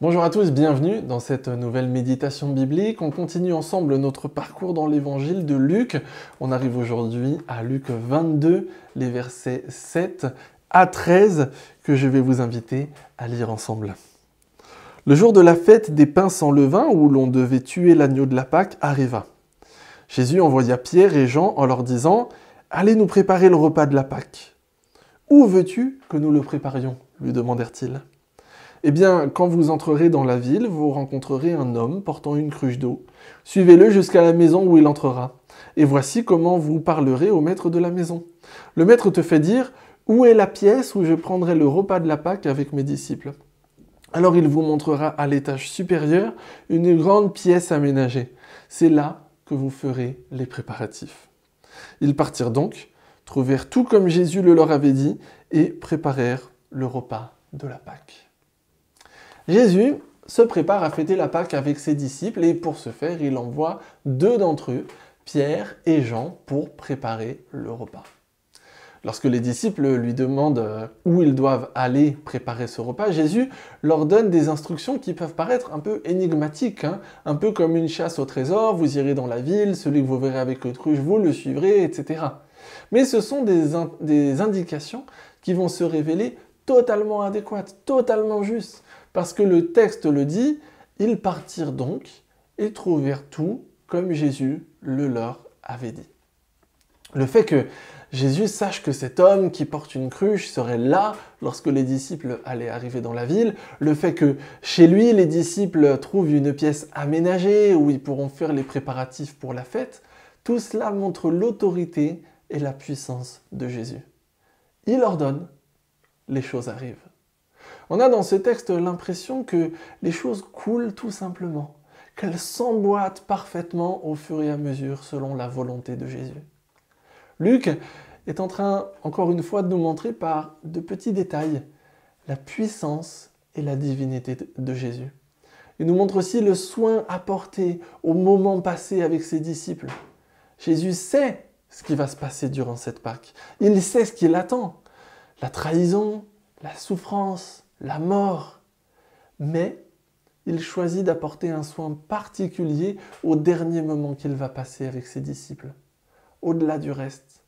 Bonjour à tous, bienvenue dans cette nouvelle méditation biblique. On continue ensemble notre parcours dans l'évangile de Luc. On arrive aujourd'hui à Luc 22, les versets 7 à 13, que je vais vous inviter à lire ensemble. Le jour de la fête des pains sans levain, où l'on devait tuer l'agneau de la Pâque, arriva. Jésus envoya Pierre et Jean en leur disant « Allez nous préparer le repas de la Pâque. »« Où veux-tu que nous le préparions » lui demandèrent-ils. « Eh bien, quand vous entrerez dans la ville, vous rencontrerez un homme portant une cruche d'eau. Suivez-le jusqu'à la maison où il entrera. Et voici comment vous parlerez au maître de la maison. Le maître te fait dire « Où est la pièce où je prendrai le repas de la Pâque avec mes disciples ?» Alors il vous montrera à l'étage supérieur une grande pièce aménagée. C'est là que vous ferez les préparatifs. Ils partirent donc, trouvèrent tout comme Jésus le leur avait dit, et préparèrent le repas de la Pâque. Jésus se prépare à fêter la Pâque avec ses disciples et pour ce faire, il envoie deux d'entre eux, Pierre et Jean, pour préparer le repas. Lorsque les disciples lui demandent où ils doivent aller préparer ce repas, Jésus leur donne des instructions qui peuvent paraître un peu énigmatiques, un peu comme une chasse au trésor, vous irez dans la ville, celui que vous verrez avec le cruche, vous le suivrez, etc. Mais ce sont des indications qui vont se révéler totalement adéquates, totalement justes, parce que le texte le dit, ils partirent donc et trouvèrent tout comme Jésus le leur avait dit. Le fait que Jésus sache que cet homme qui porte une cruche serait là lorsque les disciples allaient arriver dans la ville, le fait que chez lui les disciples trouvent une pièce aménagée où ils pourront faire les préparatifs pour la fête, tout cela montre l'autorité et la puissance de Jésus. Il ordonne, les choses arrivent. On a dans ce texte l'impression que les choses coulent tout simplement, qu'elles s'emboîtent parfaitement au fur et à mesure selon la volonté de Jésus. Luc est en train, encore une fois, de nous montrer par de petits détails la puissance et la divinité de Jésus. Il nous montre aussi le soin apporté au moment passé avec ses disciples. Jésus sait ce qui va se passer durant cette Pâque. Il sait ce qui l'attend. La trahison, la souffrance, la mort. Mais il choisit d'apporter un soin particulier au dernier moment qu'il va passer avec ses disciples, au-delà du reste.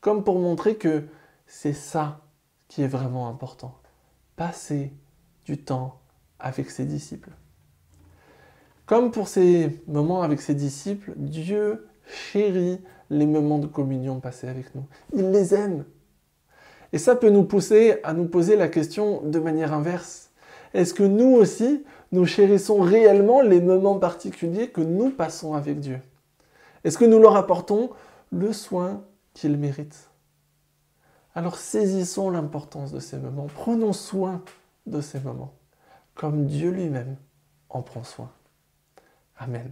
Comme pour montrer que c'est ça qui est vraiment important. Passer du temps avec ses disciples. Comme pour ces moments avec ses disciples, Dieu chérit les moments de communion passés avec nous. Il les aime. Et ça peut nous pousser à nous poser la question de manière inverse. Est-ce que nous aussi, nous chérissons réellement les moments particuliers que nous passons avec Dieu? Est-ce que nous leur apportons le soin qu'ils méritent? Alors saisissons l'importance de ces moments, prenons soin de ces moments, comme Dieu lui-même en prend soin. Amen.